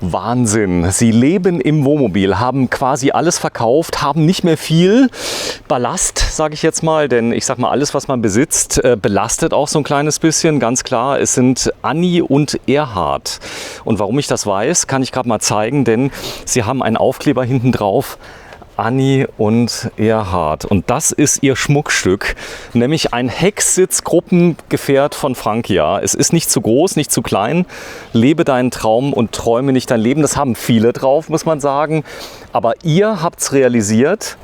Wahnsinn. Sie leben im Wohnmobil, haben quasi alles verkauft, haben nicht mehr viel Ballast, sage ich jetzt mal. Denn ich sag mal, alles, was man besitzt, belastet auch so ein kleines bisschen. Ganz klar, es sind Anni und Erhard. Und warum ich das weiß, kann ich gerade mal zeigen, denn sie haben einen Aufkleber hinten drauf. Anni und Erhard. Und das ist ihr Schmuckstück, nämlich ein Hecksitz-Gruppengefährt von Frankia. Es ist nicht zu groß, nicht zu klein. Lebe deinen Traum und träume nicht dein Leben. Das haben viele drauf, muss man sagen. Aber ihr habt es realisiert.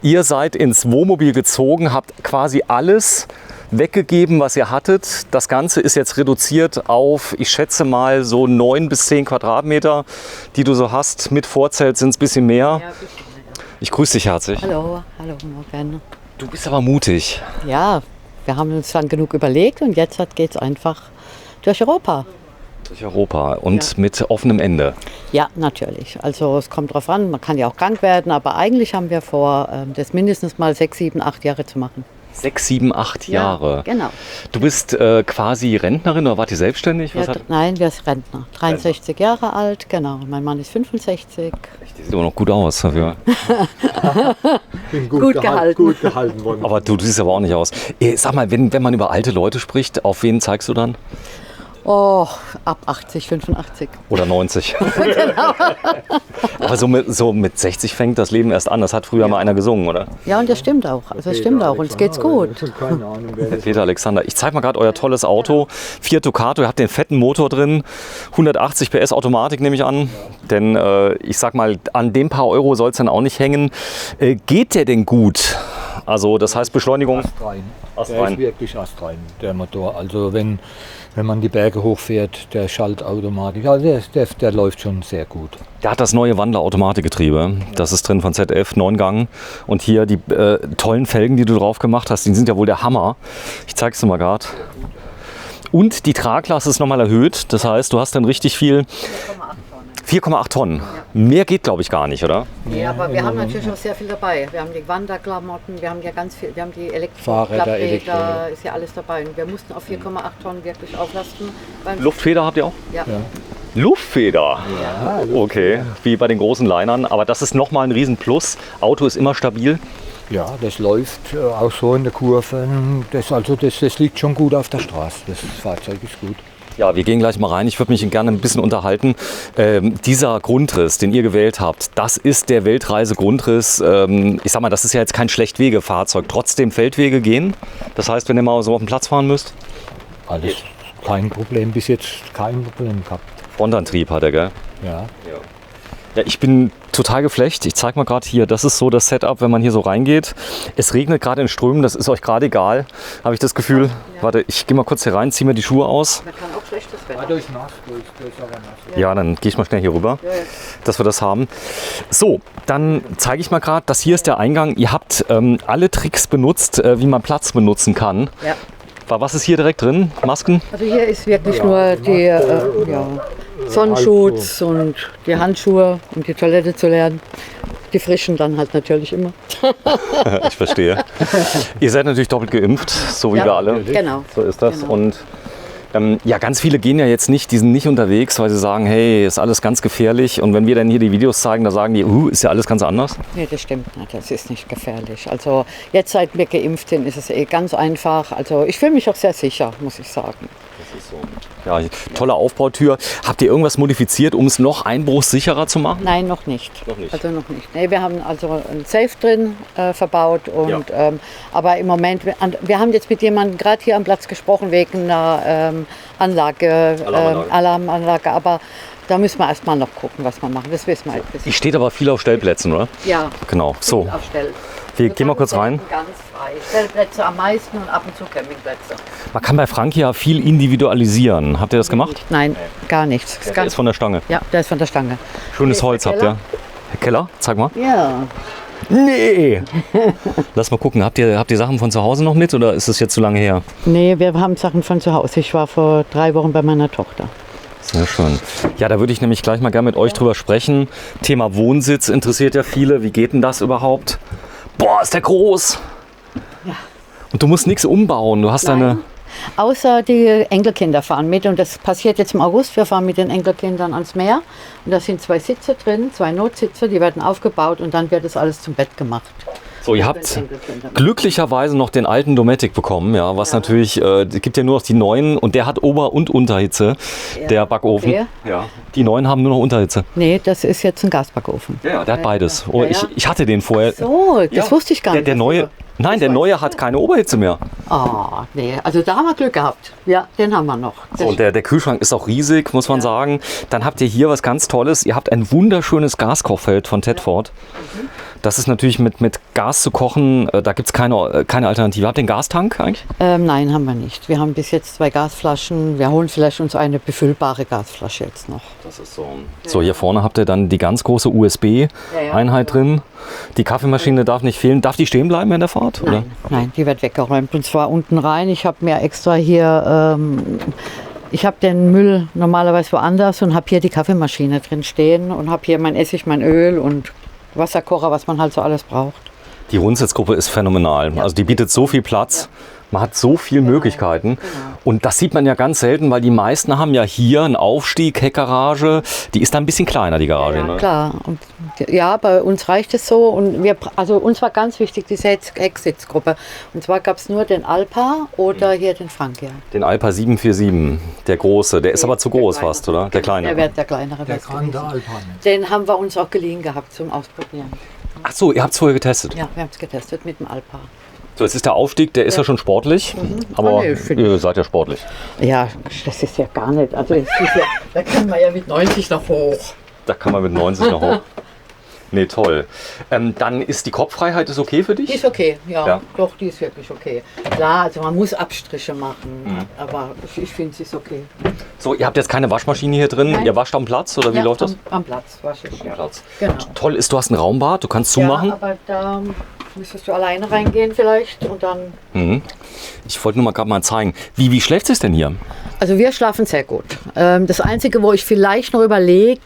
Ihr seid ins Wohnmobil gezogen, habt quasi alles weggegeben, was ihr hattet. Das Ganze ist jetzt reduziert auf, ich schätze mal, so 9 bis 10 Quadratmeter, die du so hast. Mit Vorzelt sind es ein bisschen mehr. Ich grüße dich herzlich. Hallo, hallo Morgan. Du bist aber mutig. Ja, wir haben uns lang genug überlegt und jetzt geht es einfach durch Europa. Durch Europa und mit offenem Ende. Ja, natürlich. Also es kommt drauf an, man kann ja auch krank werden, aber eigentlich haben wir vor, das mindestens mal 6, 7, 8 Jahre zu machen. 6, 7, 8 Jahre. Ja, genau. Du bist quasi Rentnerin oder wart ihr selbstständig? Ja, nein, wir sind Rentner. 63 Jahre alt, genau. Mein Mann ist 65. Die sieht aber noch gut aus. Dafür. Gut gehalten. Gut gehalten worden. Aber du siehst aber auch nicht aus. Sag mal, wenn man über alte Leute spricht, auf wen zeigst du dann? Oh, ab 80, 85. Oder 90. Genau. Aber so mit 60 fängt das Leben erst an. Das hat früher mal einer gesungen, oder? Ja, und das stimmt auch. Also es stimmt auch und es geht's gut. Keine Ahnung, wer das Peter Alexander, ich zeige mal gerade euer tolles Auto. Fiat Ducato, ihr habt den fetten Motor drin. 180 PS Automatik nehme ich an. Denn ich sag mal, an dem paar Euro soll es dann auch nicht hängen. Geht der denn gut? Also das heißt Beschleunigung? Astrein. Der Astrein. ist wirklich astrein, der Motor. Also wenn man die Berge hochfährt, der schallt automatisch. Also der läuft schon sehr gut. Der hat das neue Wandler-Automatikgetriebe. Das ist drin von ZF, 9 Gang. Und hier die tollen Felgen, die du drauf gemacht hast, die sind ja wohl der Hammer. Ich zeig's dir mal gerade. Und die Tragklasse ist nochmal erhöht. Das heißt, du hast dann richtig viel. 4,8 Tonnen. Mehr geht, glaube ich, gar nicht, oder? Ja, aber wir haben natürlich auch sehr viel dabei. Wir haben die Wanderklamotten, wir haben ja ganz viel, wir haben die Fahrräder, Elektroklappräder, ist ja alles dabei. Und wir mussten auf 4,8 Tonnen wirklich auflasten. Luftfeder habt ihr auch? Ja. Luftfeder? Ja. Okay, wie bei den großen Linern. Aber das ist nochmal ein Riesenplus. Auto ist immer stabil. Ja, das läuft auch so in der Kurve. Das liegt schon gut auf der Straße. Das Fahrzeug ist gut. Ja, wir gehen gleich mal rein. Ich würde mich gerne ein bisschen unterhalten. Dieser Grundriss, den ihr gewählt habt, das ist der Weltreise-Grundriss. Ich sag mal, das ist ja jetzt kein Schlechtwegefahrzeug. Trotzdem Feldwege gehen. Das heißt, wenn ihr mal so auf den Platz fahren müsst? Alles kein Problem, bis jetzt kein Problem gehabt. Frontantrieb hat er, gell? Ja. Ja, ich bin total geflecht. Ich zeige mal gerade hier, das ist so das Setup, wenn man hier so reingeht. Es regnet gerade in Strömen, das ist euch gerade egal, habe ich das Gefühl. Ja. Warte, ich gehe mal kurz hier rein, ziehe mir die Schuhe aus. Man kann auch schlechtes Wetter. Ja, durch Nacht, durch aber nass. Ja, dann gehe ich mal schnell hier rüber, dass wir das haben. So, dann zeige ich mal gerade, das hier ist der Eingang. Ihr habt alle Tricks benutzt, wie man Platz benutzen kann. Ja. Was ist hier direkt drin? Masken? Also hier ist wirklich nur die Sonnenschutz und die Handschuhe, um die Toilette zu lernen. Die frischen dann halt natürlich immer. Ich verstehe. Ihr seid natürlich doppelt geimpft, so wie wir alle. Genau. So ist das. Genau. Und ja, ganz viele gehen ja jetzt nicht, die sind nicht unterwegs, weil sie sagen, hey, ist alles ganz gefährlich. Und wenn wir dann hier die Videos zeigen, da sagen die, ist ja alles ganz anders. Nee, das stimmt nicht. Das ist nicht gefährlich. Also jetzt, seit wir geimpft sind, ist es ganz einfach. Also ich fühle mich auch sehr sicher, muss ich sagen. Das ist so. Ja, tolle Aufbautür. Habt ihr irgendwas modifiziert, um es noch einbruchssicherer zu machen? Nein, noch nicht. Noch nicht. Also noch nicht. Nee, wir haben also ein Safe drin verbaut. Und, aber im Moment, wir haben jetzt mit jemandem gerade hier am Platz gesprochen wegen einer Alarmanlage. Aber da müssen wir erst mal noch gucken, was wir machen. Das wissen wir halt. Ich steht aber viel auf Stellplätzen, oder? Ja. Genau. So. Auf Wir gehen mal kurz rein. Ganz frei. Stellplätze am meisten und ab und zu Campingplätze. Man kann bei Frankia viel individualisieren. Habt ihr das gemacht? Nein, gar nichts. Der ist von der Stange. Ja, der ist von der Stange. Schönes Hier ist Holz der habt ihr. Keller, zeig mal. Ja. Nee! Lass mal gucken, habt ihr Sachen von zu Hause noch mit oder ist es jetzt zu lange her? Nee, wir haben Sachen von zu Hause. Ich war vor 3 Wochen bei meiner Tochter. Sehr schön. Ja, da würde ich nämlich gleich mal gerne mit euch drüber sprechen. Thema Wohnsitz interessiert ja viele. Wie geht denn das überhaupt? Boah, ist der groß! Ja. Und du musst nichts umbauen. Du hast deine. Außer die Enkelkinder fahren mit und das passiert jetzt im August. Wir fahren mit den Enkelkindern ans Meer und da sind 2 Sitze drin, 2 Notsitze, die werden aufgebaut und dann wird das alles zum Bett gemacht. So, ihr habt glücklicherweise noch den alten Dometic bekommen, ja, was natürlich, es gibt ja nur noch die neuen und der hat Ober- und Unterhitze, der Backofen. Okay. Ja. Die neuen haben nur noch Unterhitze. Nee, das ist jetzt ein Gasbackofen. Ja, der hat beides. Oh, Ja, ja. ich hatte den vorher. So, das Ja. wusste ich gar nicht. Der neue, nein, der neue hat keine Oberhitze mehr. Nee, also da haben wir Glück gehabt. Ja, den haben wir noch. So, und der Kühlschrank ist auch riesig, muss man sagen. Dann habt ihr hier was ganz Tolles. Ihr habt ein wunderschönes Gaskochfeld von Tedford. Das ist natürlich mit Gas zu kochen, da gibt es keine Alternative. Habt ihr einen Gastank eigentlich? Nein, haben wir nicht. Wir haben bis jetzt 2 Gasflaschen. Wir holen vielleicht uns eine befüllbare Gasflasche jetzt noch. Das ist so. So, hier vorne habt ihr dann die ganz große USB-Einheit drin. Die Kaffeemaschine darf nicht fehlen. Darf die stehen bleiben in der Fahrt? Oder? Nein, die wird weggeräumt und zwar unten rein. Ich habe mir extra hier, ich habe den Müll normalerweise woanders und habe hier die Kaffeemaschine drin stehen und habe hier mein Essig, mein Öl und Wasserkocher, was man halt so alles braucht. Die Rundsitzgruppe ist phänomenal. Also die bietet so viel Platz. Man hat so viele Möglichkeiten. Und das sieht man ja ganz selten, weil die meisten haben ja hier einen Aufstieg, Heckgarage. Die ist dann ein bisschen kleiner, die Garage. Ja, ne? klar. Und, ja, bei uns reicht es so. Und also uns war ganz wichtig diese Hecksitzgruppe. Und zwar gab es nur den Alpa oder hier den Frankia. Den Alpa 747, der große. Der ist aber zu groß fast, oder? Der kleine. Der wird der kleinere. Der wär's Grande gewesen. Alpha. Den haben wir uns auch geliehen gehabt zum Ausprobieren. Ach so, ihr habt es vorher getestet. Ja, wir haben es getestet mit dem Alpa. So, jetzt ist der Aufstieg, der ist ja schon sportlich. Aber nee, finde ihr seid ja sportlich. Ja, das ist ja gar nicht. Also das ist ja, da kann man ja mit 90 noch hoch. Da kann man mit 90 noch hoch. Nee, toll. Dann ist die Kopffreiheit ist okay für dich? Die ist okay, ja, Ja. Doch, die ist wirklich okay. Klar, also man muss Abstriche machen, aber ich finde, sie ist okay. So, ihr habt jetzt keine Waschmaschine hier drin. Nein. Ihr wascht am Platz oder wie läuft das? Am Platz wasche ich. Ja. Platz. Genau. Toll ist, du hast ein Raumbad, du kannst zumachen. Ja, aber da müsstest du alleine reingehen vielleicht und dann... Ich wollte nur mal gerade mal zeigen. Wie schläft es denn hier? Also wir schlafen sehr gut. Das Einzige, wo ich vielleicht noch überlege,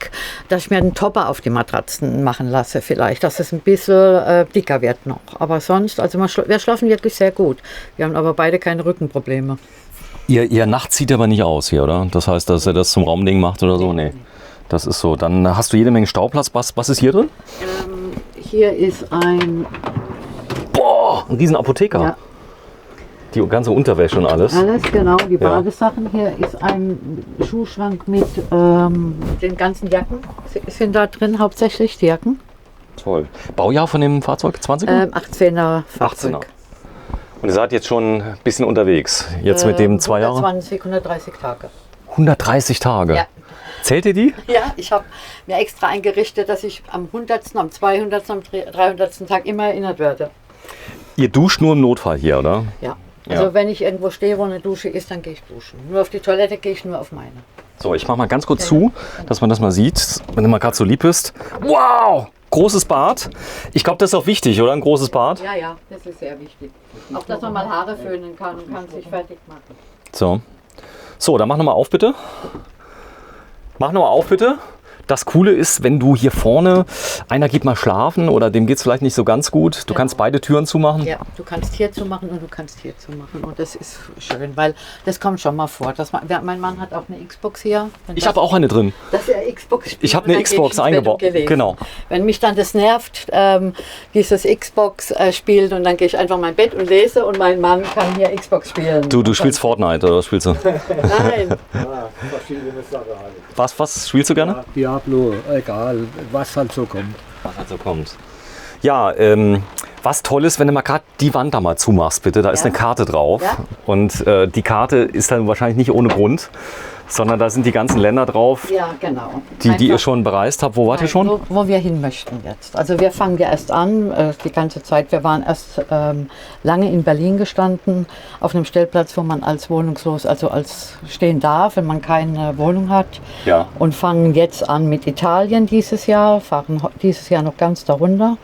dass ich mir einen Topper auf die Matratzen machen lasse vielleicht, dass es ein bisschen dicker wird noch. Aber sonst, also wir schlafen wirklich sehr gut. Wir haben aber beide keine Rückenprobleme. Ihr nachts zieht aber nicht aus hier, oder? Das heißt, dass ihr das zum Raumding macht oder so? Nee. Das ist so. Dann hast du jede Menge Stauplatz. Was ist hier drin? Hier ist ein... Ein riesen Apotheker. Ja. Die ganze Unterwäsche und alles. Alles, genau, die Badesachen. Hier ist ein Schuhschrank mit den ganzen Jacken. Sind da drin hauptsächlich die Jacken. Toll. Baujahr von dem Fahrzeug? 20er? 18er Fahrzeug. 18er. Und ihr seid jetzt schon ein bisschen unterwegs. Jetzt mit dem 2 Jahre? 130 Tage. 130 Tage. Ja. Zählt ihr die? Ja, ich habe mir extra eingerichtet, dass ich am 100., am 200., am 300. Tag immer erinnert werde. Ihr duscht nur im Notfall hier, oder? Ja. Also Ja. wenn ich irgendwo stehe, wo eine Dusche ist, dann gehe ich duschen. Nur auf die Toilette gehe ich nur auf meine. So, ich mache mal ganz kurz zu, dass man das mal sieht, wenn du mal gerade so lieb bist. Wow! Großes Bad. Ich glaube, das ist auch wichtig, oder? Ein großes Bad. Ja, ja, das ist sehr wichtig. Auch, dass man mal Haare föhnen kann und kann sich fertig machen. So. So, dann mach nochmal auf, bitte. Mach nochmal auf, bitte. Das Coole ist, wenn du hier vorne, einer geht mal schlafen oder dem geht es vielleicht nicht so ganz gut, du kannst beide Türen zumachen. Ja, du kannst hier zumachen und du kannst hier zumachen. Und das ist schön, weil das kommt schon mal vor. Mein Mann hat auch eine Xbox hier. Ich habe auch eine drin. Dass er Xbox spielt. Ich habe und eine dann gehe ich Xbox ins Bett eingebaut. und gehe lesen. Genau. Wenn mich dann das nervt, dieses Xbox spielt und dann gehe ich einfach in mein Bett und lese und mein Mann kann hier Xbox spielen. Du spielst Fortnite oder was spielst du? Nein. Verschiedene Sachen halt. Was spielst du gerne? Ja, Diablo, egal, was halt so kommt. Was halt so kommt. Ja, was toll ist, wenn du mal gerade die Wand da mal zumachst, bitte. Da ist eine Karte drauf. Ja. Und die Karte ist dann wahrscheinlich nicht ohne Grund, sondern da sind die ganzen Länder drauf, Ja, genau. die ihr Einfach- schon bereist habt. Wo wart ihr schon? Wo wir hin möchten jetzt. Also wir fangen ja erst an, die ganze Zeit. Wir waren erst lange in Berlin gestanden, auf einem Stellplatz, wo man als wohnungslos, also als stehen darf, wenn man keine Wohnung hat. Ja. Und fangen jetzt an mit Italien dieses Jahr, fahren dieses Jahr noch ganz darunter.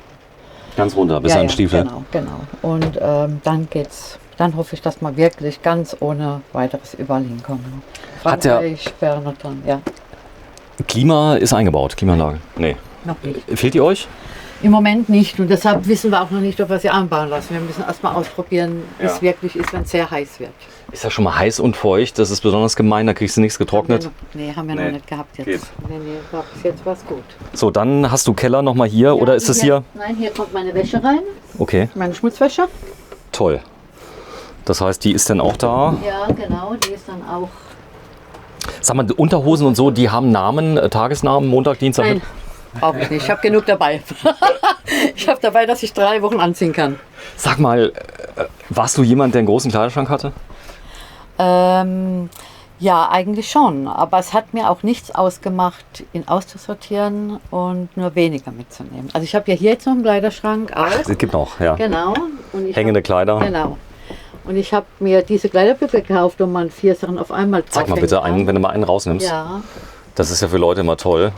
Ganz runter, bis an den Stiefel. Genau. Und dann hoffe ich, dass wir wirklich ganz ohne weiteres überall hinkommen. Hat der- Frankreich wäre noch dran, ja. Klima ist eingebaut, Klimaanlage. Nee. Noch nicht. Fehlt die euch? Im Moment nicht und deshalb wissen wir auch noch nicht, ob wir sie anbauen lassen. Wir müssen erstmal ausprobieren, wie es wirklich ist, wenn es sehr heiß wird. Ist ja schon mal heiß und feucht, das ist besonders gemein, da kriegst du nichts getrocknet. Haben wir noch nicht gehabt jetzt. Geht. Bis jetzt war es gut. So, dann hast du Keller nochmal hier oder ist es hier? Nein, hier kommt meine Wäsche rein, Okay, meine Schmutzwäsche. toll. Das heißt, die ist dann auch da. Ja, genau, die ist dann auch... Sag mal, Unterhosen und so, die haben Namen, Tagesnamen, Montag, Dienstag? Nein, brauche ich nicht. Ich habe genug dabei. Ich habe dabei, dass ich 3 Wochen anziehen kann. Sag mal, warst du jemand, der einen großen Kleiderschrank hatte? Ja, eigentlich schon. Aber es hat mir auch nichts ausgemacht, ihn auszusortieren und nur weniger mitzunehmen. Also ich habe ja hier jetzt noch einen Kleiderschrank auch. Es gibt noch, ja. Genau. Und ich Hängende Kleider. Genau. Und ich habe mir diese Kleiderbügel gekauft, um man 4 Sachen auf einmal drauf Zeig mal bitte einen, wenn du mal einen rausnimmst. Ja, Das ist ja für Leute immer toll.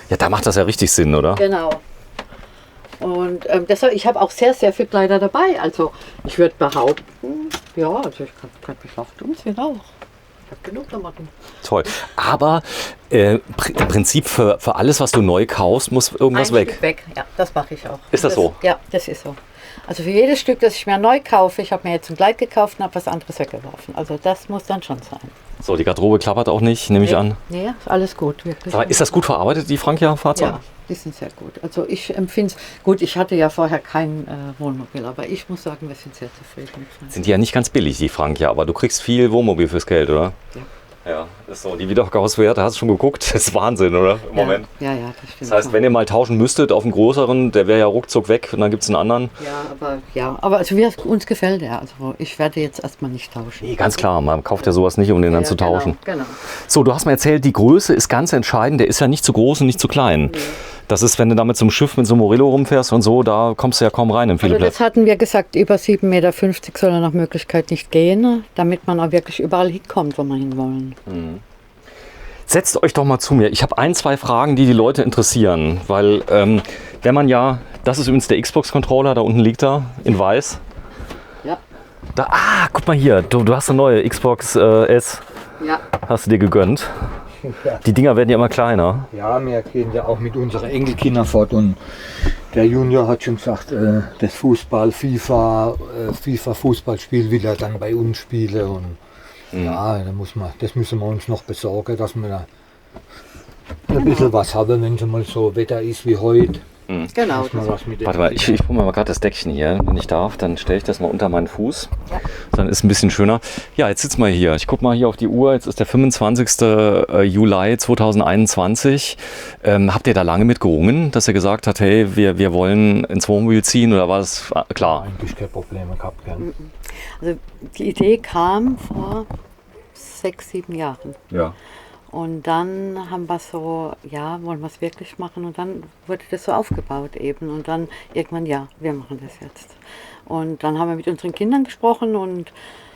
Ja, da macht das ja richtig Sinn, oder? genau. Und deshalb, ich habe auch sehr, sehr viel Kleider dabei. Also ich würde behaupten, ja, also ich kann mich oft umziehen auch. Ich habe genug Klamotten. Toll. Aber im Prinzip für alles, was du neu kaufst, muss irgendwas Ein weg. Stück weg, ja, das mache ich auch. Ist das so? Ja, das ist so. Also für jedes Stück, das ich mir neu kaufe, ich habe mir jetzt ein Kleid gekauft und habe was anderes weggeworfen. Also das muss dann schon sein. So, die Garderobe klappert auch nicht, nehme ich an. Nee, ist alles gut, wirklich. Aber ist das gut verarbeitet, die Frankia-Fahrzeuge? Ja, die sind sehr gut. Also ich empfinde es, gut, ich hatte ja vorher kein Wohnmobil, aber ich muss sagen, wir sind sehr zufrieden mit. Sind die ja nicht ganz billig, die Frankia, aber du kriegst viel Wohnmobil fürs Geld, oder? Ja. Ja, ist so. Die Wiederverkaufswerte, hast du schon geguckt? Das ist Wahnsinn, oder? Im Moment. Ja, ja, das stimmt. Das heißt, wenn ihr mal tauschen müsstet auf einen größeren, der wäre ja ruckzuck weg und dann gibt es einen anderen. aber also uns gefällt er. Also ich werde jetzt erstmal nicht tauschen. Nee, ganz klar, man kauft ja sowas nicht, um den dann zu tauschen. Genau. So, du hast mir erzählt, die Größe ist ganz entscheidend. Der ist ja nicht zu groß und nicht zu klein. Nee. Das ist, wenn du damit zum Schiff mit so einem Morillo rumfährst und so, da kommst du ja kaum rein in viele Also das Plätze. hatten wir gesagt, über 7,50 Meter soll er nach Möglichkeit nicht gehen, damit man auch wirklich überall hinkommt, wo wir hinwollen. Setzt euch doch mal zu mir. Ich habe 1, 2 Fragen, die Leute interessieren. Weil, wenn man ja, das ist übrigens der Xbox-Controller, da unten liegt er, in weiß. Ja. Da, guck mal hier, du hast eine neue Xbox S, Ja. hast du dir gegönnt. Die Dinger werden ja immer kleiner. Ja, wir gehen ja auch mit unseren Enkelkindern fort und der Junior hat schon gesagt, das FIFA-Fußballspiel will er dann bei uns spielen und ja, das müssen wir uns noch besorgen, dass wir da ein bisschen was haben, wenn es mal so Wetter ist wie heute. Genau. Dass man was mit dem Warte mal, ich hole mir mal gerade das Deckchen hier, wenn ich darf. Dann stelle ich das mal unter meinen Fuß. Ja. Dann ist es ein bisschen schöner. Ja, jetzt sitzen wir hier. Ich gucke mal hier auf die Uhr. Jetzt ist der 25. Juli 2021. Habt ihr da lange mit gerungen, dass ihr gesagt habt, hey, wir wollen ins Wohnmobil ziehen oder war das klar? eigentlich keine Probleme gehabt. Gell? Also die Idee kam vor 6, 7 Jahren. Ja. Und dann haben wir so, ja, wollen wir es wirklich machen? Und dann wurde das so aufgebaut eben. Und dann irgendwann, ja, wir machen das jetzt. Und dann haben wir mit unseren Kindern gesprochen und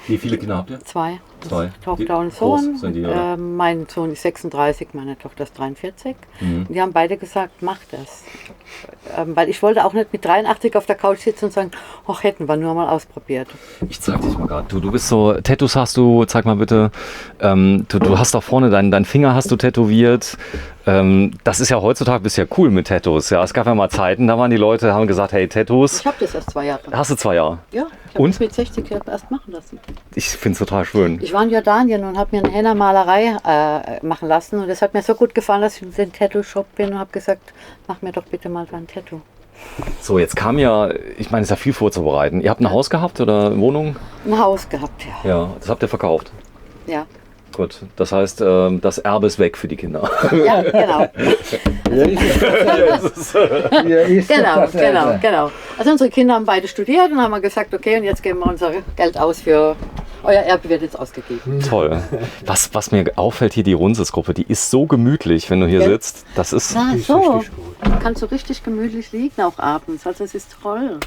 Wie viele Kinder habt ihr? 2. Zwei. Tochter und Groß Sohn. sind die, oder? Mein Sohn ist 36, meine Tochter ist 43. Und die haben beide gesagt, mach das. Weil ich wollte auch nicht mit 83 auf der Couch sitzen und sagen, ach, hätten wir nur mal ausprobiert. Ich zeig dich mal gerade. Du bist so, Tattoos hast du, zeig mal bitte. Du hast da vorne, deinen Finger hast du tätowiert. Das ist ja heutzutage bisher cool mit Tattoos. Ja, es gab ja mal Zeiten, da waren die Leute, haben gesagt, hey, Tattoos. Ich habe das erst 2 Jahre. Hast du 2 Jahre? Ja, ich habe Und? das mit 60 Jahren erst machen lassen. Ich finde es total schön. Ich war in Jordanien und habe mir eine Henna-Malerei machen lassen. Und das hat mir so gut gefallen, dass ich in den Tattoo-Shop bin und habe gesagt, mach mir doch bitte mal ein Tattoo. So, jetzt kam ja, ich meine, es ist ja viel vorzubereiten. Ihr habt ein Haus gehabt oder eine Wohnung? Ein Haus gehabt, ja. Ja, das habt ihr verkauft. Ja, Gut, das heißt, das Erbe ist weg für die Kinder. ja genau. Genau. Also unsere Kinder haben beide studiert und haben wir gesagt, okay, und jetzt geben wir unser Geld aus für, euer Erbe wird jetzt ausgegeben. Toll. Was mir auffällt hier, die Runzes-Gruppe, die ist so gemütlich, wenn du hier Ja. sitzt. Das ist, Na ist so, richtig gut. man kann so richtig gemütlich liegen auch abends, also es ist toll.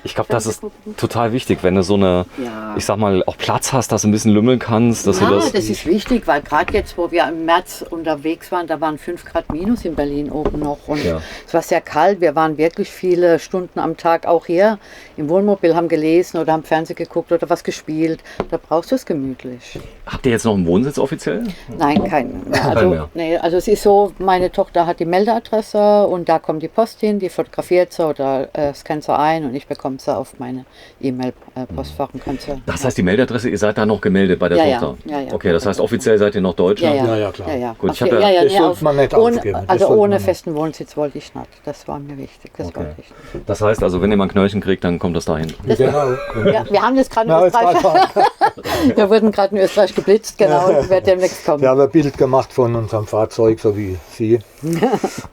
Ich glaube, das ist total wichtig, wenn du so eine, Ja. ich sag mal, auch Platz hast, dass du ein bisschen lümmeln kannst. Dass Ja, du das ist wichtig, weil gerade jetzt, wo wir im März unterwegs waren, da waren 5 Grad minus in Berlin oben noch. Und Ja. es war sehr kalt. Wir waren wirklich viele Stunden am Tag auch hier im Wohnmobil, haben gelesen oder haben Fernsehen geguckt oder was gespielt. Da brauchst du es gemütlich. Habt ihr jetzt noch einen Wohnsitz offiziell? Nein, keinen. Keinen Also, mehr. nee, also es ist so, meine Tochter hat die Meldeadresse und da kommt die Post hin, die fotografiert sie oder scannt sie ein und ich bekomme sie auf meine E-Mail-Postfach und kann sie. Das heißt, die Meldeadresse, ihr seid da noch gemeldet bei der Ja, ja. Tochter? Ja, ja. Okay, das heißt, offiziell seid ihr noch Ja, Deutschland? ja, Ja, klar. Ja, ja. Gut, Auf ich hab je- ja- Das nee, sollte man nicht ohne, aufgeben. Das also sollte ohne man nicht. festen Wohnsitz wollte ich nicht. Das war mir wichtig. Das Okay. wollte ich nicht. Das heißt also, wenn ihr mal ein Knöllchen kriegt, dann kommt das dahin. Genau. Ja, wir haben jetzt gerade in Na, jetzt Österreich. Wir wurden gerade in Österreich geblitzt, genau, und wird demnächst kommen. Wir haben ein Bild gemacht von unserem Fahrzeug, so wie Sie.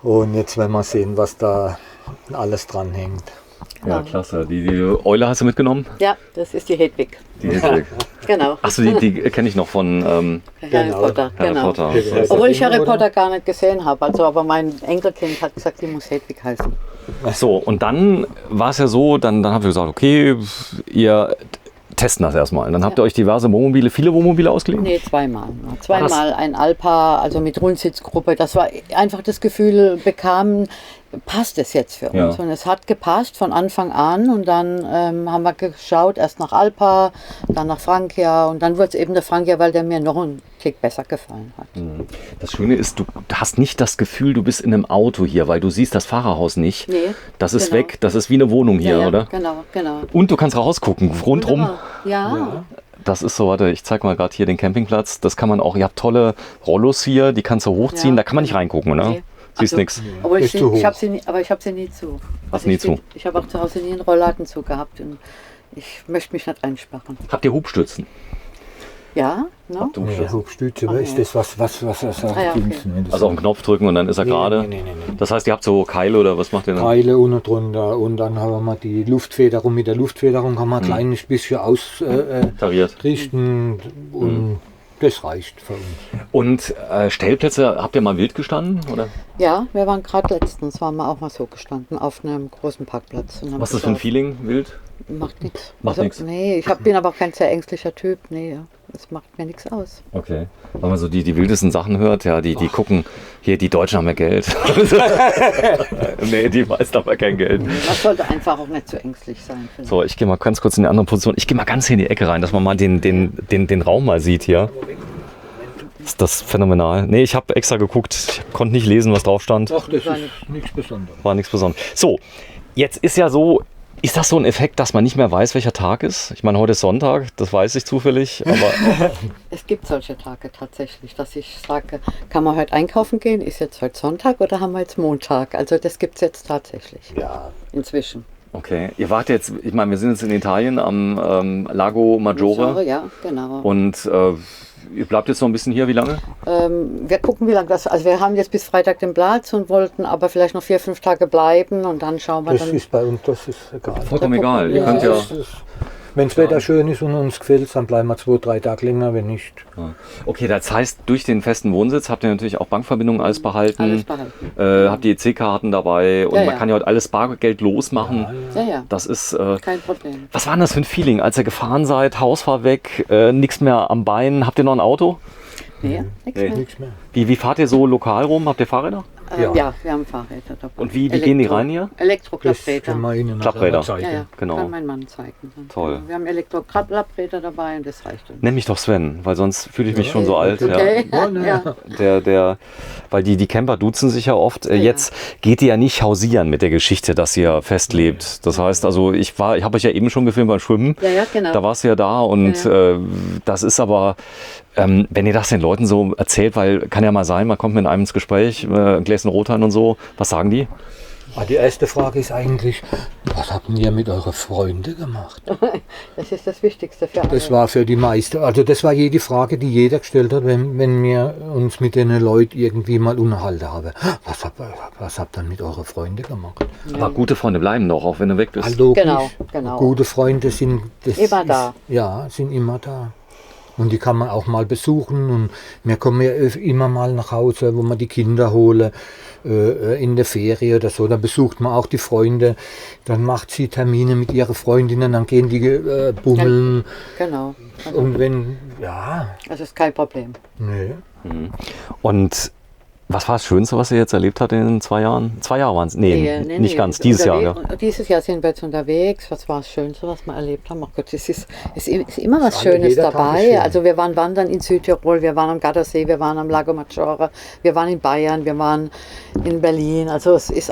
Und jetzt werden wir sehen, was da alles dran hängt. Ja, klasse. Die Eule hast du mitgenommen? Ja, das ist die Hedwig. Die Hedwig. Genau. Achso, die kenne ich noch von Harry Genau. Potter. Harry Genau. Potter. Obwohl ich Harry Oder? Potter gar nicht gesehen habe. Also, aber mein Enkelkind hat gesagt, die muss Hedwig heißen. So, und dann war es ja so, dann habt ihr gesagt, okay, ihr testen das erstmal. Und dann habt ihr euch diverse Wohnmobile, viele Wohnmobile ausgeliehen? Nee, zweimal. Zweimal ein Alpa, also mit Rundsitzgruppe. Das war einfach das Gefühl, bekamen, passt es jetzt für uns? Ja. Und es hat gepasst von Anfang an. Und dann haben wir geschaut, erst nach Alpa, dann nach Frankia. Und dann wurde es eben der Frankia, weil der mir noch einen Tick besser gefallen hat. Das Schöne ist, du hast nicht das Gefühl, du bist in einem Auto hier, weil du siehst das Fahrerhaus nicht. Nee, Das ist genau. weg, das ist wie eine Wohnung hier, ja, oder? Genau. Und du kannst rausgucken, rundrum. Wunderbar. Ja. Das ist so, warte, ich zeig mal gerade hier den Campingplatz. Das kann man auch, ihr habt tolle Rollos hier, die kannst du hochziehen, Ja. da kann man nicht reingucken, oder? Nee. Siehst Also, nichts. Aber Ist ich zu hoch. habe sie nie, aber ich habe sie nie zu. Hast nie zu? Ich habe auch zu Hause nie einen Rollladen zu gehabt und ich möchte mich nicht einsperren. Habt ihr Hubstützen? Ja, ne? Habt ihr Ja, Hubstützen? Hochstütze, Ah, ist ja. das was ja, okay. Also auf den Knopf drücken und dann ist er gerade. Nee. Das heißt, ihr habt so Keile oder was macht ihr dann? Teile unten drunter und dann haben wir die Luftfederung. Mit der Luftfederung kann man ein kleines bisschen Tariert. ausrichten und das reicht für uns. Und Stellplätze, habt ihr mal wild gestanden? Oder? Ja, wir waren gerade letztens, waren wir auch mal so gestanden auf einem großen Parkplatz. Und haben Was ist das für ein geschaut. Feeling, wild? Macht nichts. Macht nix. Nee, bin aber auch kein sehr ängstlicher Typ. Nee, das macht mir nichts aus. Okay. Wenn man so die wildesten Sachen hört, ja, die gucken, hier, die Deutschen haben ja Geld. Nee, die meisten haben ja kein Geld. Man sollte einfach auch nicht zu ängstlich sein. finde ich. So, ich gehe mal ganz kurz in die andere Position. Ich gehe mal ganz hier in die Ecke rein, dass man mal den Raum mal sieht hier. Ist das phänomenal? Nee, ich habe extra geguckt. Ich konnte nicht lesen, was drauf stand. Doch, das ist nichts Besonderes. War nichts Besonderes. So, jetzt ist ja so, ist das so ein Effekt, dass man nicht mehr weiß, welcher Tag ist? Ich meine, heute ist Sonntag, das weiß ich zufällig, aber Es gibt solche Tage tatsächlich, dass ich sage, kann man heute einkaufen gehen? Ist jetzt heute Sonntag oder haben wir jetzt Montag? Also das gibt es jetzt tatsächlich Ja, inzwischen. okay. Ihr wart jetzt, ich meine, wir sind jetzt in Italien am Lago Maggiore Ja, genau. und ihr bleibt jetzt noch ein bisschen hier, wie lange? Wir gucken, wie lange das. Also wir haben jetzt bis Freitag den Platz und wollten aber vielleicht noch 4-5 Tage bleiben und dann schauen wir das dann. ist bei uns, das ist egal. Vollkommen egal. Ihr Ja, könnt ja. Wenn das Wetter schön ist und uns gefällt, dann bleiben wir 2-3 Tage länger, wenn nicht. Okay, das heißt, durch den festen Wohnsitz habt ihr natürlich auch Bankverbindungen alles behalten. Alles behalten. Habt die EC-Karten dabei und Ja, man ja. kann ja heute alles Bargeld losmachen. Ja, Das ist. kein Problem. Was war denn das für ein Feeling, als ihr gefahren seid? Haus war weg, nichts mehr am Bein. Habt ihr noch ein Auto? Nee, nichts Nee. mehr. Nichts mehr. Wie fahrt ihr so lokal rum? Habt ihr Fahrräder? Ja. Ja, wir haben Fahrräder dabei. Und wie gehen die rein hier? Das Elektroklappräder. können wir Ihnen Klappräder. nachher zeigen. Ja, Genau. kann mein Mann zeigen. Toll. Wir haben Elektroklappräder dabei und das reicht uns. Nenn mich doch Sven, weil sonst fühle ich mich schon so alt. Okay. Ja, ne. Ja. Weil die Camper duzen sich ja oft. Jetzt geht ihr ja nicht hausieren mit der Geschichte, dass ihr festlebt. Das heißt also, ich habe euch ja eben schon gefilmt beim Schwimmen. Ja, genau. Da warst du ja da und das ist aber, wenn ihr das den Leuten so erzählt, weil kann ja mal sein, man kommt mit einem ins Gespräch, ein Gläschen Rotwein und so, was sagen die? Die erste Frage ist eigentlich, was habt ihr mit euren Freunden gemacht? Das ist das Wichtigste für alle. Das war für die meisten, also das war die Frage, die jeder gestellt hat, wenn wir uns mit den Leuten irgendwie mal unterhalten haben. Was habt ihr mit euren Freunden gemacht? Aber gute Freunde bleiben doch, auch wenn du weg bist. Also, Genau, genau. Gute Freunde sind Immer da. Ja, sind immer da. Und die kann man auch mal besuchen. Und wir kommen ja immer mal nach Hause, wo man die Kinder hole, in der Ferie oder so. Da besucht man auch die Freunde. Dann macht sie Termine mit ihren Freundinnen, dann gehen die bummeln. Genau. Also, Und wenn, ja, das ist kein Problem. nee. Und was war das Schönste, was ihr jetzt erlebt habt in den 2 Jahren? 2 Jahre waren es? Nee, nicht ganz. Dieses Jahr, ja. Dieses Jahr sind wir jetzt unterwegs. Was war das Schönste, was wir erlebt haben? Ach Gott, es ist immer was Alle- Schönes jeder Tag ist dabei. schön. Also wir waren wandern in Südtirol, wir waren am Gardasee, wir waren am Lago Maggiore, wir waren in Bayern, wir waren in Berlin. Also es ist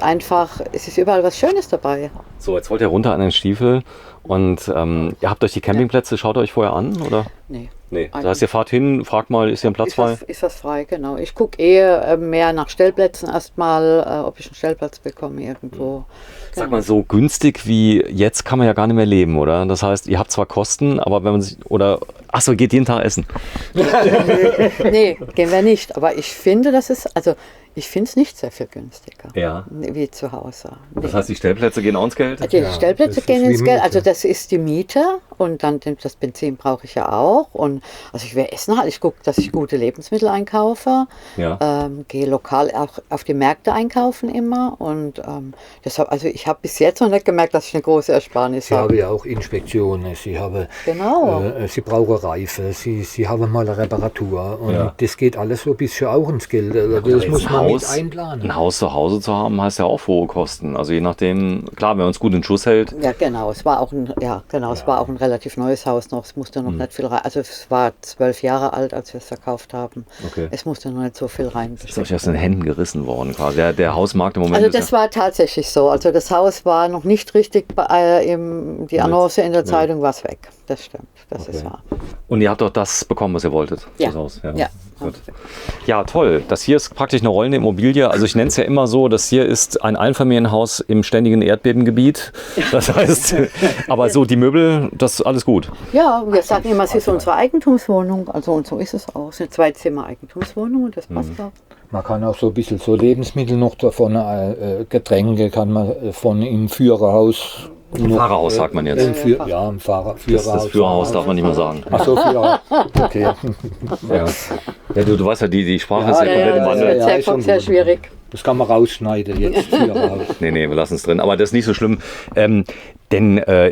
überall was Schönes dabei. So, jetzt wollt ihr runter an den Stiefel und ihr habt euch die Campingplätze, schaut ihr euch vorher an, oder? Nee. Nee, das heißt, ihr fahrt hin, fragt mal, ist hier ein Platz frei? Ist was frei, genau. Ich gucke eher mehr nach Stellplätzen erstmal, ob ich einen Stellplatz bekomme irgendwo. Sag mal, so günstig wie jetzt kann man ja gar nicht mehr leben, oder? Das heißt, ihr habt zwar Kosten, aber wenn man sich, achso, geht jeden Tag essen. Nee, gehen wir nicht. Aber ich finde, ich finde es nicht sehr viel günstiger. Ja. Wie zu Hause. Das heißt, die Stellplätze gehen auch ins Geld? Die Ja, Stellplätze das gehen ist wie ins Geld, Miete. also das ist die Miete und dann das Benzin brauche ich ja auch. Und also ich will essen halt, ich gucke, dass ich gute Lebensmittel einkaufe, Ja. gehe lokal auch auf die Märkte einkaufen immer und deshalb, also ich habe bis jetzt noch nicht gemerkt, dass ich eine große Ersparnis Sie haben habe. ja auch Inspektionen, sie haben, Genau. sie brauchen Reife, sie haben mal eine Reparatur und Ja. das geht alles so ein bisschen auch ins Geld. Also das muss man mit einplanen. Ein Haus zu Hause zu haben, heißt ja auch hohe Kosten. Also je nachdem, klar, wenn man uns gut in Schuss hält. Ja, genau. Es war auch ein relativ neues Haus noch. Es musste noch nicht viel rein. Also es war 12 Jahre alt, als wir es verkauft haben. Okay. Es musste noch nicht so viel rein. Ist euch aus den Händen gerissen worden quasi. Der Hausmarkt im Moment Also ist das war tatsächlich so. Also das Haus war noch nicht richtig, die Annonce in der Zeitung war es weg. Das stimmt, das ist wahr. Und ihr habt doch das bekommen, was ihr wolltet. Ja. Das Haus. Ja. Gut. Ja, toll. Das hier ist praktisch eine rollende Immobilie. Also ich nenne es ja immer so, das hier ist ein Einfamilienhaus im ständigen Erdbebengebiet. Das heißt, aber so die Möbel, das ist alles gut. Ja, wir sagen immer, es ist unsere Eigentumswohnung. Also und so ist es auch. Es ist eine 2-Zimmer-Eigentumswohnung und das passt auch. Man kann auch so ein bisschen so Lebensmittel noch davon, Getränke kann man von im Führerhaus. Fahrerhaus sagt man jetzt. Im Führerhaus. Das Führerhaus darf man nicht mehr sagen. Achso, Führerhaus. Okay. Ja, ja du weißt ja, die Sprache ist ja Ja, komplett im ja, Wandel. ja. ist schon Sehr gut. schwierig. Das kann man rausschneiden jetzt. Führerhaus. Nee, wir lassen es drin. Aber das ist nicht so schlimm. Denn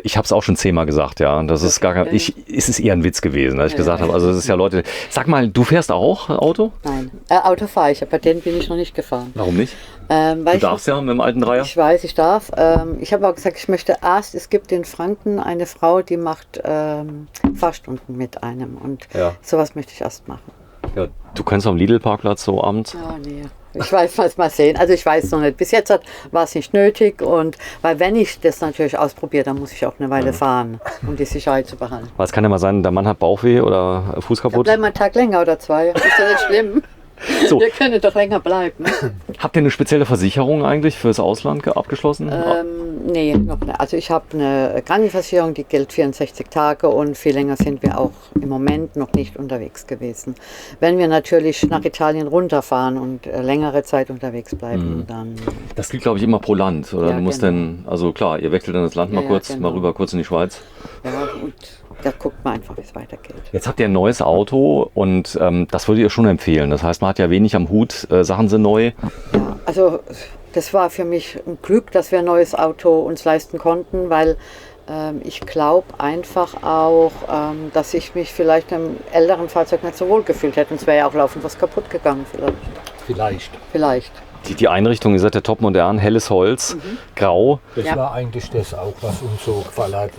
ich habe es auch schon 10-mal gesagt, ja. Das ist gar kein, es ist eher ein Witz gewesen, dass ich gesagt habe. Also das ist ja Leute. Sag mal, du fährst auch Auto? Nein, Auto fahre ich, aber den bin ich noch nicht gefahren. Warum nicht? Weil Du ich darfst ja mit dem alten Dreier. Ich weiß, ich darf. Ich habe auch gesagt, ich möchte es gibt in Franken eine Frau, die macht Fahrstunden mit einem und Ja. sowas möchte ich erst machen. Ja, du kannst am Lidl-Parkplatz so abends. Ja, nee. Ich weiß, mal sehen. Also ich weiß noch nicht. Bis jetzt war es nicht nötig und weil wenn ich das natürlich ausprobiere, dann muss ich auch eine Weile fahren, um die Sicherheit zu behalten. Weil es kann ja mal sein, der Mann hat Bauchweh oder Fuß Dann kaputt. bleiben wir einen Tag länger oder 2. Ist ja nicht schlimm. So. Wir können doch länger bleiben. Habt ihr eine spezielle Versicherung eigentlich fürs Ausland abgeschlossen? Nee, noch nicht. Also ich habe eine Krankenversicherung, die gilt 64 Tage und viel länger sind wir auch im Moment noch nicht unterwegs gewesen. Wenn wir natürlich nach Italien runterfahren und längere Zeit unterwegs bleiben, dann... Das gilt, glaube ich, immer pro Land. Oder Ja, du musst genau. dann, also klar, ihr wechselt dann das Land mal Ja, kurz, genau. mal rüber kurz in die Schweiz. Ja, und da guckt man einfach, wie es weitergeht. Jetzt habt ihr ein neues Auto und das würdet ihr schon empfehlen. Das heißt, man hat ja wenig am Hut, Sachen sind neu. Ja, also das war für mich ein Glück, dass wir ein neues Auto uns leisten konnten, weil ich glaube einfach auch, dass ich mich vielleicht im älteren Fahrzeug nicht so wohl gefühlt hätte. Und es wäre ja auch laufend was kaputt gegangen Vielleicht. Die Einrichtung, ihr seid ja top modern, helles Holz, grau. Das Ja. war eigentlich das auch, was uns so gefallen hat.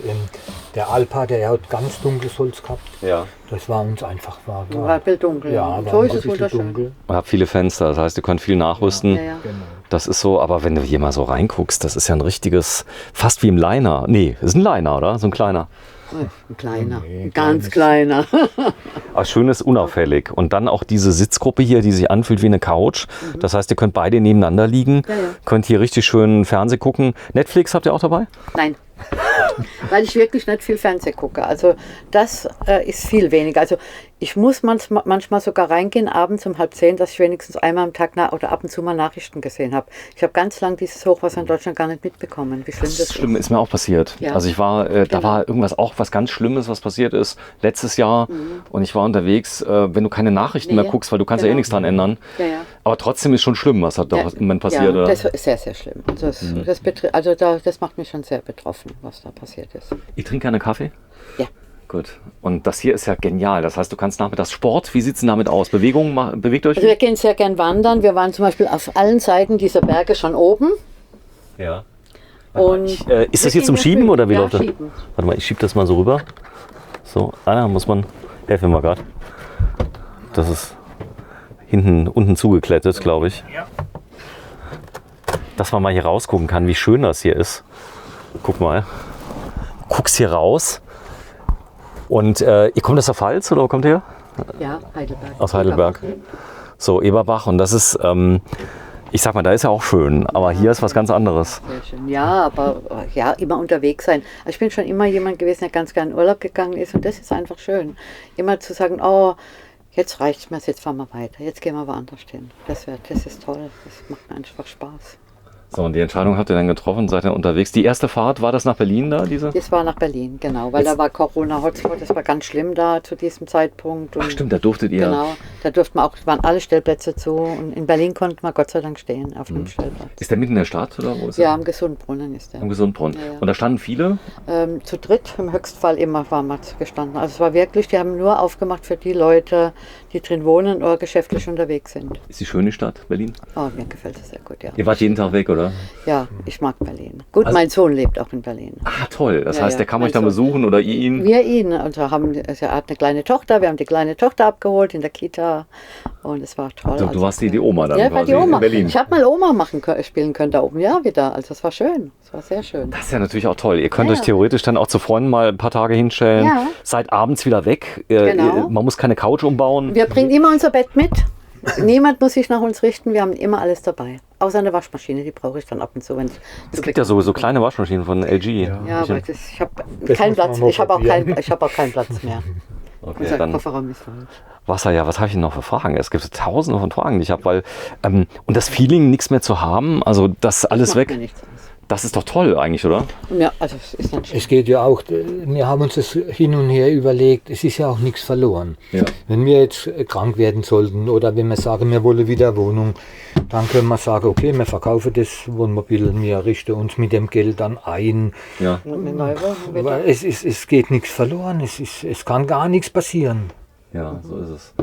Der Alpa, der hat ganz dunkles Holz gehabt. Ja. Das war uns einfach War ein bisschen dunkel. Ja, Und war so ein ist es bisschen wunderschön. dunkel. Ihr habt viele Fenster, das heißt, ihr könnt viel nachrüsten. Ja, ja. Genau. Das ist so, aber wenn du hier mal so reinguckst, das ist ja ein richtiges, fast wie im Liner. Nee, ist ein Liner, oder? So ein kleiner. Ein kleiner, Nee, ein ganz kleines. kleiner. Aber schön ist unauffällig. Und dann auch diese Sitzgruppe hier, die sich anfühlt wie eine Couch. Das heißt, ihr könnt beide nebeneinander liegen, Ja, ja. könnt hier richtig schön Fernsehen gucken. Netflix habt ihr auch dabei? Nein, weil ich wirklich nicht viel Fernsehen gucke. Also das ist viel weniger. Also Ich muss manchmal sogar reingehen, abends um 9:30, dass ich wenigstens einmal am Tag oder ab und zu mal Nachrichten gesehen habe. Ich habe ganz lange dieses Hochwasser in Deutschland gar nicht mitbekommen, wie schlimm das ist. Schlimm ist mir auch passiert. Ja. Also ich war, da war irgendwas auch was ganz Schlimmes, was passiert ist letztes Jahr. Und ich war unterwegs, wenn du keine Nachrichten mehr guckst, weil du kannst ja eh nichts dran ändern. Ja, ja. Aber trotzdem ist schon schlimm, was da im Moment passiert. Ja, Oder? das ist sehr, sehr schlimm. Das macht mich schon sehr betroffen, was da passiert ist. Ich trinke gerne Kaffee. Ja. Gut. Und das hier ist ja genial. Das heißt, du kannst nachmittags Sport. Wie sieht es denn damit aus? Bewegung? Bewegt euch? Also wir gehen sehr gern wandern. Wir waren zum Beispiel auf allen Seiten dieser Berge schon oben. Ja. Und ist das hier zum Schieben oder wie läuft das? Schieben. Warte mal, ich schiebe das mal so rüber. So, da muss man, helfen wir mal gerade. Das ist unten zugeklettet, glaube ich. Dass man mal hier rausgucken kann, wie schön das hier ist. Guck mal. Guckst hier raus. Und ihr kommt aus der Pfalz oder wo kommt ihr? Ja, Heidelberg. Aus Heidelberg. So, Eberbach. Und das ist, ich sag mal, da ist ja auch schön. Aber hier ist was ganz anderes. Sehr schön. Ja, aber ja, immer unterwegs sein. Ich bin schon immer jemand gewesen, der ganz gerne in Urlaub gegangen ist. Und das ist einfach schön. Immer zu sagen, oh, jetzt reicht's mir, jetzt fahren wir weiter. Jetzt gehen wir woanders hin. Das ist toll. Das macht mir einfach Spaß. So, und die Entscheidung habt ihr dann getroffen, seid ihr unterwegs. Die erste Fahrt, war das nach Berlin da, diese? Das war nach Berlin, genau, weil da war Corona-Hotspot, das war ganz schlimm da zu diesem Zeitpunkt. Und Ach stimmt, da durftet ihr. genau, da durften wir auch, waren alle Stellplätze zu und in Berlin konnten wir Gott sei Dank stehen auf einem Stellplatz. Ist der mitten in der Stadt oder wo ist Ja, er? am Gesundbrunnen ist der. Am Gesundbrunnen. Ja, ja. Und da standen viele? Zu dritt, im Höchstfall immer waren wir gestanden. Also es war wirklich, die haben nur aufgemacht für die Leute, die drin wohnen oder geschäftlich unterwegs sind. Ist die schöne Stadt, Berlin? Oh, mir gefällt es sehr gut, ja. Ihr wart jeden Tag weg, oder? Ja, ich mag Berlin. Gut, Also- mein Sohn lebt auch in Berlin. Ah, toll. Das Ja, heißt, ja, der kann mein euch dann Sohn. besuchen oder ihr ihn? Wir ihn, also er hat eine kleine Tochter, wir haben die kleine Tochter abgeholt in der Kita und es war toll. Du warst die Oma dann ja, ich war quasi die Oma. in Berlin. Ich habe mal Oma spielen können da oben, ja, wieder. Also es war schön, es war sehr schön. Das ist ja natürlich auch toll. Ihr könnt Ja. euch theoretisch dann auch zu Freunden mal ein paar Tage hinstellen. Ja. Seid abends wieder weg. Genau. Man muss keine Couch umbauen. Wir bringen immer unser Bett mit. Niemand muss sich nach uns richten, wir haben immer alles dabei. Außer eine Waschmaschine, die brauche ich dann ab und zu, wenn ich Es gibt ja so kleine Waschmaschinen von LG. Ja, aber ich habe Das keinen muss man Platz. mal Ich habe auch, probieren. hab auch keinen Platz mehr. Okay, Unser dann Kofferraum ist voll. Wasser, ja, was habe ich denn noch für Fragen? Es gibt tausende von Fragen, die ich habe, weil und das Feeling, nichts mehr zu haben, also das alles Macht weg, mir nichts aus. das ist doch toll eigentlich, oder? Ja, also es ist nicht schlimm. Es geht ja auch, wir haben uns das hin und her überlegt, es ist ja auch nichts verloren. Ja. Wenn wir jetzt krank werden sollten oder wenn wir sagen, wir wollen wieder Wohnung, dann können wir sagen, okay, wir verkaufen das Wohnmobil, wir richten uns mit dem Geld dann ein. Ja. Und eine neue Wohnung wieder. Aber es geht nichts verloren, es kann gar nichts passieren. Ja, so ist es.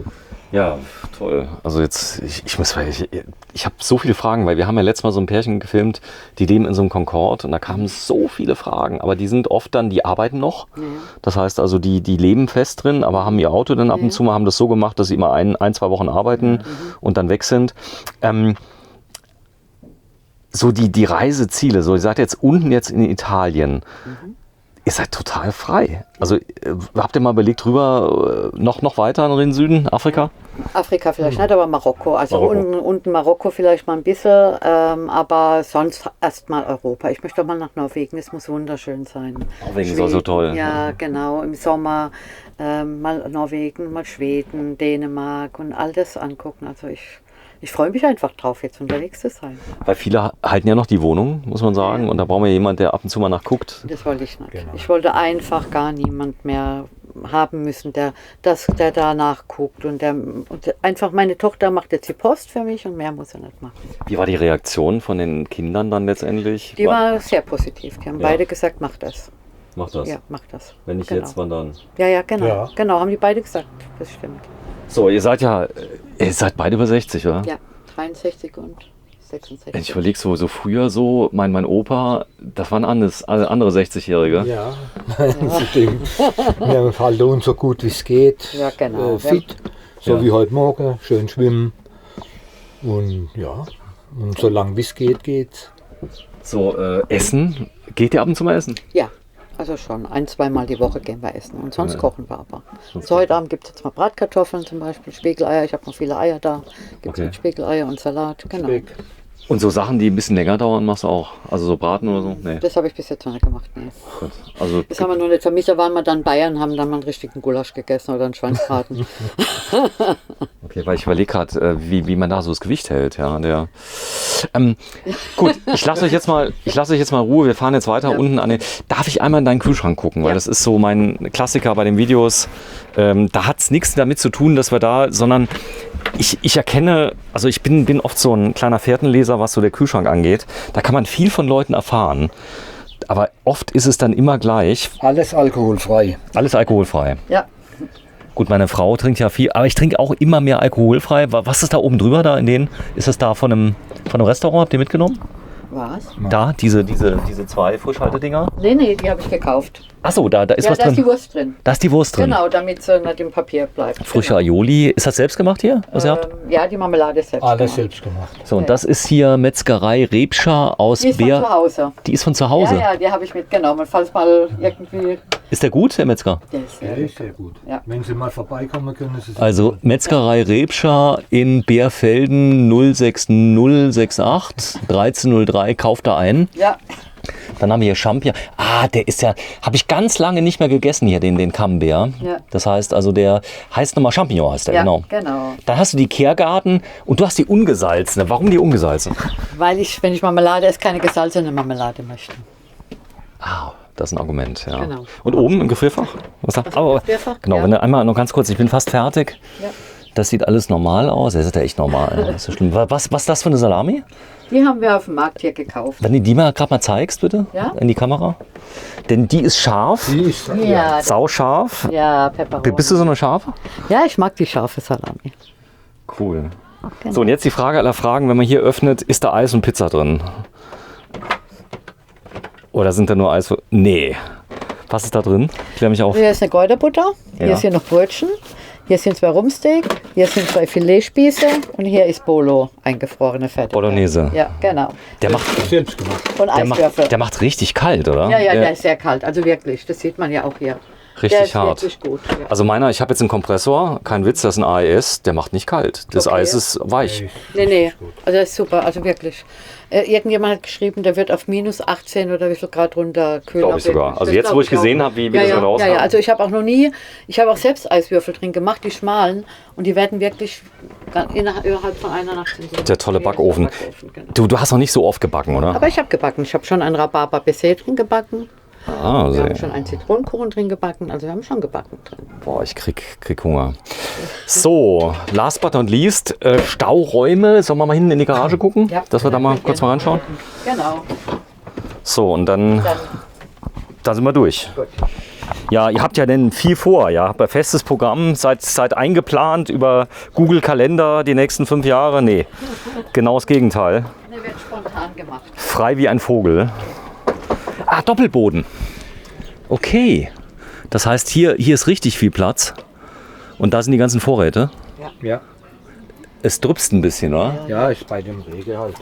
Ja, toll. Also jetzt, ich habe so viele Fragen, weil wir haben ja letztes Mal so ein Pärchen gefilmt, die leben in so einem Concorde und da kamen so viele Fragen, aber die sind oft dann, die arbeiten noch. Ja. Das heißt also, die leben fest drin, aber haben ihr Auto dann ab und zu mal, haben das so gemacht, dass sie immer ein, zwei Wochen arbeiten und dann weg sind. So die Reiseziele, so ihr seid jetzt unten jetzt in Italien. Ihr seid total frei. Also habt ihr mal überlegt, rüber noch weiter in den Süden, Afrika? Afrika vielleicht nicht, aber Marokko. Also Marokko. Unten Marokko vielleicht mal ein bisschen, aber sonst erstmal Europa. Ich möchte doch mal nach Norwegen, es muss wunderschön sein. Norwegen ist auch so toll. Ja, genau, im Sommer mal Norwegen, mal Schweden, Dänemark und all das angucken. Also ich freue mich einfach drauf, jetzt unterwegs zu sein. Weil viele halten ja noch die Wohnung, muss man sagen. Und da brauchen wir jemanden, der ab und zu mal nachguckt. Das wollte ich nicht. Genau. Ich wollte einfach gar niemand mehr haben müssen, der da nachguckt. Und einfach meine Tochter macht jetzt die Post für mich und mehr muss er nicht machen. Wie war die Reaktion von den Kindern dann letztendlich? Die war sehr positiv. Die haben Ja. beide gesagt, mach das. Mach das. Ja, mach das. Wenn nicht Genau. jetzt, wann dann? Ja, genau. Ja. Genau, haben die beide gesagt. Das stimmt. So, ihr seid beide über 60, oder? Ja, 63 und 66. Wenn ich überlege, so früher so, mein Opa, das waren andere 60-Jährige. Ja, das stimmt. Wir halten uns so gut wie es geht, Ja, genau. fit, so Ja. wie heute Morgen, schön schwimmen und ja, und solange wie es geht, geht's. So, Essen, geht ihr ab und zu mal essen? Ja, also schon. 1-2 Mal die Woche gehen wir essen und sonst Ja. kochen wir aber. Sonst So heute Abend gibt es jetzt mal Bratkartoffeln zum Beispiel, Spiegeleier. Ich habe noch viele Eier da. Gibt es Okay. mit Spiegeleier und Salat. Genau. Speck. Und so Sachen, die ein bisschen länger dauern, machst du auch? Also so Braten oder so? Nee. Das habe ich bis jetzt noch nicht gemacht. Nee. Gut. Also, Das haben wir noch nicht vermisst. Da waren wir dann in Bayern, haben dann mal einen richtigen Gulasch gegessen oder einen Schweinsbraten. okay, weil ich überlege gerade, wie man da so das Gewicht hält. Ja, gut, ich lasse euch jetzt mal Ruhe. Wir fahren jetzt weiter unten an den. Darf ich einmal in deinen Kühlschrank gucken? Weil das ist so mein Klassiker bei den Videos. Da hat es nichts damit zu tun, dass wir da, sondern ich erkenne, also ich bin oft so ein kleiner Fährtenleser, was so der Kühlschrank angeht. Da kann man viel von Leuten erfahren. Aber oft ist es dann immer gleich. Alles alkoholfrei. Alles alkoholfrei. Ja. Gut, meine Frau trinkt ja viel, aber ich trinke auch immer mehr alkoholfrei. Was ist da oben drüber da in denen? Ist das da von einem Restaurant? Habt ihr mitgenommen? Was? Da, diese 2 Frischhaltedinger? Nee, die habe ich gekauft. Achso, da ist was da drin. ist die Wurst drin. Da ist die Wurst drin. Genau, damit sie nicht im Papier bleibt. Frische Aioli. Ist das selbst gemacht hier, was ihr habt? Ja, die Marmelade ist selbst Alles gemacht. selbst gemacht. So, und das ist hier Metzgerei Rebscher aus Die ist von zu Hause. Die ist von zu Hause. Ja, die habe ich mitgenommen, falls mal irgendwie... Ist der gut, der Metzger? Der ist Der ist sehr gut. Ja. Wenn Sie mal vorbeikommen können, ist es Also Metzgerei Rebscher in Beerfelden 06068 1303, kauft da ein. Ja, Dann haben wir hier Champignon. Der ist ja, habe ich ganz lange nicht mehr gegessen hier, den Camembert. Ja. Das heißt also, der heißt nochmal Champignon, heißt der, ja, genau. genau. Dann hast du die Kehrgarten und du hast die ungesalzene. Warum die ungesalzene? Weil ich, wenn ich Marmelade esse, keine gesalzene Marmelade möchte. Das ist ein Argument, ja. Genau. Und oben im Gefrierfach? Was da? Gefrierfach, Genau, ja. wenn du einmal noch ganz kurz, ich bin fast fertig. Ja. Das sieht alles normal aus. Das ist ja echt normal. Das ist so schlimm. Was ist das für eine Salami? Die haben wir auf dem Markt hier gekauft. Wenn du die mal gerade mal zeigst, bitte, Ja. in die Kamera. Denn die ist scharf, Die ist Ja, sauscharf. ja, Pepperoni. Bist du so eine Scharfe? Ja, ich mag die scharfe Salami. Cool. Okay. So, und jetzt die Frage aller Fragen. Wenn man hier öffnet, ist da Eis und Pizza drin? Oder sind da nur Eis? Nee. Was ist da drin? Klär mich auf. Hier ist eine Kräuterbutter, hier Ja. ist hier noch Brötchen, hier sind 2 Rumsteak, hier sind 2 Filetspieße und hier ist Bolo, eingefrorene Fette. Bolognese. Ja, genau. Der macht, selbst gemacht. Und Eiswürfel. der macht richtig kalt, oder? Ja, der ist sehr kalt, also wirklich, das sieht man ja auch hier. Der Richtig ist hart. wirklich gut. Ja. Also meiner, ich habe jetzt einen Kompressor, kein Witz, das ist ein AES, der macht nicht kalt. Das Okay. Eis ist weich. Nee, also das ist super, also wirklich. Irgendjemand hat geschrieben, der wird auf minus 18 oder wie viel Grad runter kühlen. Glaube ich sogar. Also Das jetzt, glaub wo ich gesehen auch. habe, wie das so rauskam. Ja, also ich habe auch noch nie, ich habe auch selbst Eiswürfel drin gemacht, die schmalen, und die werden wirklich innerhalb von einer Nacht. Der tolle Backofen. Genau. Du hast noch nicht so oft gebacken, oder? Aber ich habe gebacken. Ich habe schon ein Rhabarber-Baiser drin gebacken. Ah, Wir haben schon einen Zitronenkuchen drin gebacken. Also wir haben schon gebacken drin. Boah, ich krieg Hunger. So, last but not least, Stauräume. Sollen wir mal hinten in die Garage gucken? Ja. Dass wir da mal kurz mal reinschauen? Genau. So, und dann sind wir durch. Gut. Ja, ihr habt ja denn viel vor, ja? Bei festes Programm, seid eingeplant über Google Kalender die nächsten 5 Jahre? Nee, genau das Gegenteil. Der wird spontan gemacht. Frei wie ein Vogel. Doppelboden. Okay. Das heißt, hier ist richtig viel Platz. Und da sind die ganzen Vorräte. Ja. Es drüpst ein bisschen, oder? Ja, ist bei dem Regen halt.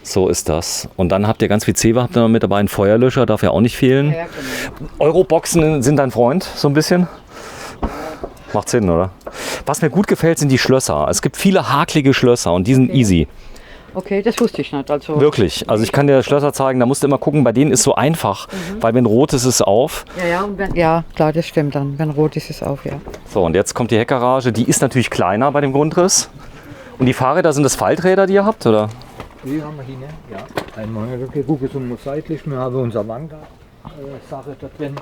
So ist das. Und dann habt ihr ganz viel Zewa, habt ihr noch mit dabei, einen Feuerlöscher, darf ja auch nicht fehlen. Ja, genau. Euroboxen sind dein Freund, so ein bisschen? Macht Sinn, oder? Was mir gut gefällt, sind die Schlösser. Es gibt viele haklige Schlösser und die sind easy. Okay, das wusste ich nicht. Also Wirklich. Also ich kann dir Schlösser zeigen, da musst du immer gucken, bei denen ist so einfach, weil wenn rot ist, ist es auf. ja, klar, das stimmt dann. Wenn rot ist, ist es auf, ja. So, und jetzt kommt die Heckgarage. Die ist natürlich kleiner bei dem Grundriss. Und die Fahrräder, sind das Falträder, die ihr habt, oder? Die haben wir hier, ne? Ja. Einmal, okay, gucken Sie mal seitlich. Wir haben unser Wanker Sache da drin.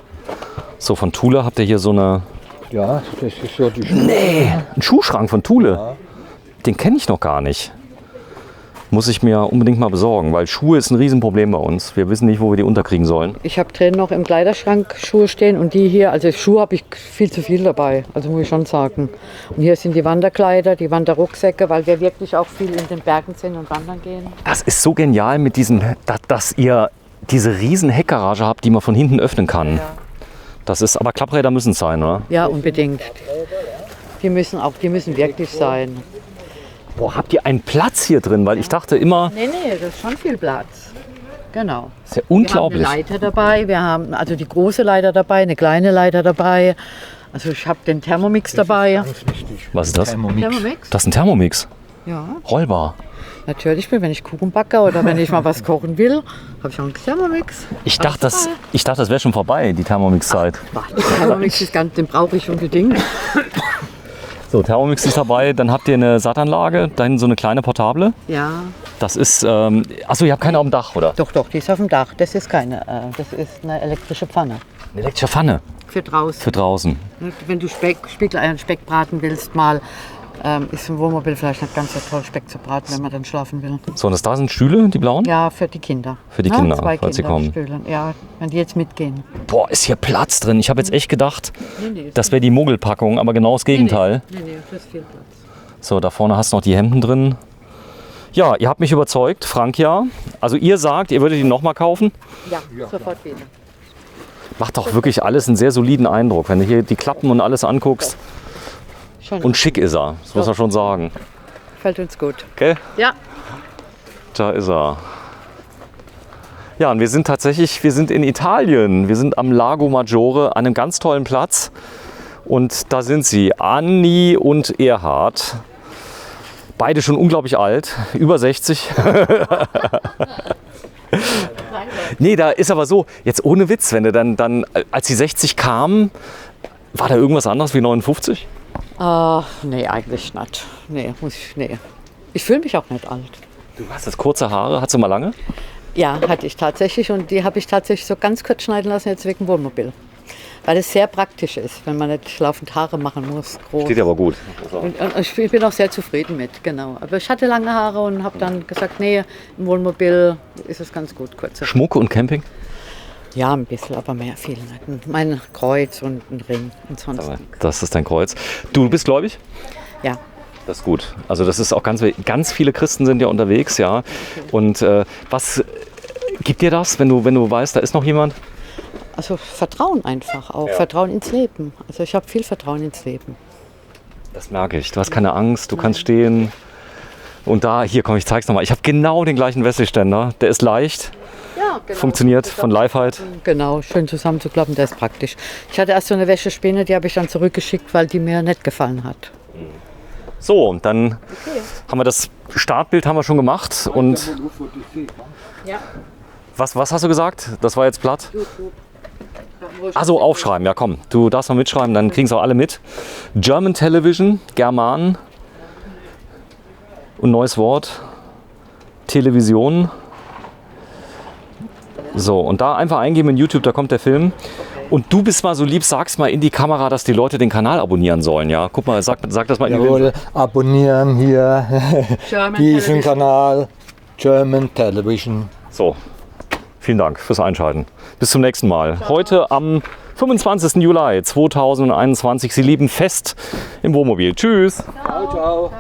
So, von Thule habt ihr hier so eine... Ja, das ist so die Ein Schuhschrank von Thule. Ja. Den kenne ich noch gar nicht. Muss ich mir unbedingt mal besorgen, weil Schuhe ist ein Riesenproblem bei uns. Wir wissen nicht, wo wir die unterkriegen sollen. Ich habe drin noch im Kleiderschrank Schuhe stehen und die hier, also Schuhe habe ich viel zu viel dabei, also muss ich schon sagen. Und hier sind die Wanderkleider, die Wanderrucksäcke, weil wir wirklich auch viel in den Bergen sind und wandern gehen. Das ist so genial mit diesem, dass ihr diese riesen Heckgarage habt, die man von hinten öffnen kann. Das ist, aber Klappräder müssen es sein, oder? Ja, unbedingt. Die müssen wirklich sein. Boah, habt ihr einen Platz hier drin? Weil ich dachte immer, Nee, das ist schon viel Platz. Genau. ist ja Wir unglaublich. haben eine Leiter dabei, wir haben also die große Leiter dabei, eine kleine Leiter dabei. Also ich habe den Thermomix dabei. Ganz wichtig. Was ist das? Thermomix. Thermomix? Das ist ein Thermomix. Ja. Rollbar. Natürlich, wenn ich Kuchen backe oder wenn ich mal was kochen will, habe ich auch einen Thermomix. Ich dachte, das wäre schon vorbei, die Thermomix-Zeit. Thermomix ist ganz, den brauche ich unbedingt. So, Thermomix ist dabei. Dann habt ihr eine Sattanlage, dann so eine kleine portable. Ja, Das ist, achso, ihr habt keine auf dem Dach, oder? doch, die ist auf dem Dach. Das ist keine, das ist eine elektrische Pfanne. Eine elektrische Pfanne Für draußen. für draußen. Wenn du Spiegelei und Speck braten willst, mal ist im Wohnmobil vielleicht nicht ganz so toll, Speck zu braten, wenn man dann schlafen will. So, und das sind Stühle, die blauen? Ja, für die Kinder. Für die Kinder, zwei falls sie Kinder kommen. Stühle. Ja, wenn die jetzt mitgehen. Boah, ist hier Platz drin. Ich habe jetzt echt gedacht, Nee, das wäre die Muggelpackung, aber genau das Gegenteil. Nee, das ist viel Platz. So, da vorne hast du noch die Hemden drin. Ja, ihr habt mich überzeugt, Frank ja. Also ihr sagt, ihr würdet ihn nochmal kaufen. Ja, sofort wieder. Macht doch wirklich alles einen sehr soliden Eindruck, wenn du hier die Klappen und alles anguckst. Schon. Und schick ist er, das muss man schon sagen. Gefällt uns gut. Gell? Ja. Da ist er. Ja, und wir sind in Italien. Wir sind am Lago Maggiore, an einem ganz tollen Platz. Und da sind sie, Anni und Erhard. Beide schon unglaublich alt, über 60. Nee, da ist aber so, jetzt ohne Witz, wenn du dann als die 60 kamen, war da irgendwas anderes wie 59? Nee, eigentlich nicht. Nee. Ich fühle mich auch nicht alt. Du hast jetzt kurze Haare, hast du mal lange? Ja, hatte ich tatsächlich und die habe ich tatsächlich so ganz kurz schneiden lassen, jetzt wegen Wohnmobil. Weil es sehr praktisch ist, wenn man nicht laufend Haare machen muss. Groß. Steht aber gut. Und ich bin auch sehr zufrieden mit, genau. Aber ich hatte lange Haare und habe dann gesagt, nee, im Wohnmobil ist es ganz gut, kurze. Schmuck und Camping? Ja, ein bisschen, aber mehr viel nicht. Mein Kreuz und ein Ring und sonst nichts. Das ist dein Kreuz. Du bist gläubig? Ja. Das ist gut. Also das ist auch ganz viele Christen sind ja unterwegs, ja. Und was gibt dir das, wenn du weißt, da ist noch jemand? Also Vertrauen einfach auch, Vertrauen ins Leben. Also ich habe viel Vertrauen ins Leben. Das merke ich. Du hast keine Angst, du kannst stehen. Und da, hier komm, ich zeig's nochmal. Ich habe genau den gleichen Wesley-Ständer. Der ist leicht, Ja, genau. funktioniert von Lifehide. Genau, schön zusammenzuklappen, das ist praktisch. Ich hatte erst so eine Wäschespinne, die habe ich dann zurückgeschickt, weil die mir nicht gefallen hat. So, und dann haben wir das Startbild haben wir schon gemacht. Und Ja. was hast du gesagt? Das war jetzt platt? Also aufschreiben, ja komm, du darfst mal mitschreiben, dann kriegen es auch alle mit. German Television, German und neues Wort, Television. So, und da einfach eingeben in YouTube, da kommt der Film. Und du bist mal so lieb, sagst mal in die Kamera, dass die Leute den Kanal abonnieren sollen, ja? Guck mal, sag das mal in die Jawohl, abonnieren hier German diesen Television. Kanal German Television. So, vielen Dank fürs Einschalten. Bis zum nächsten Mal. Heute am 25. Juli 2021. Sie leben fest im Wohnmobil. Tschüss. Ciao, ciao.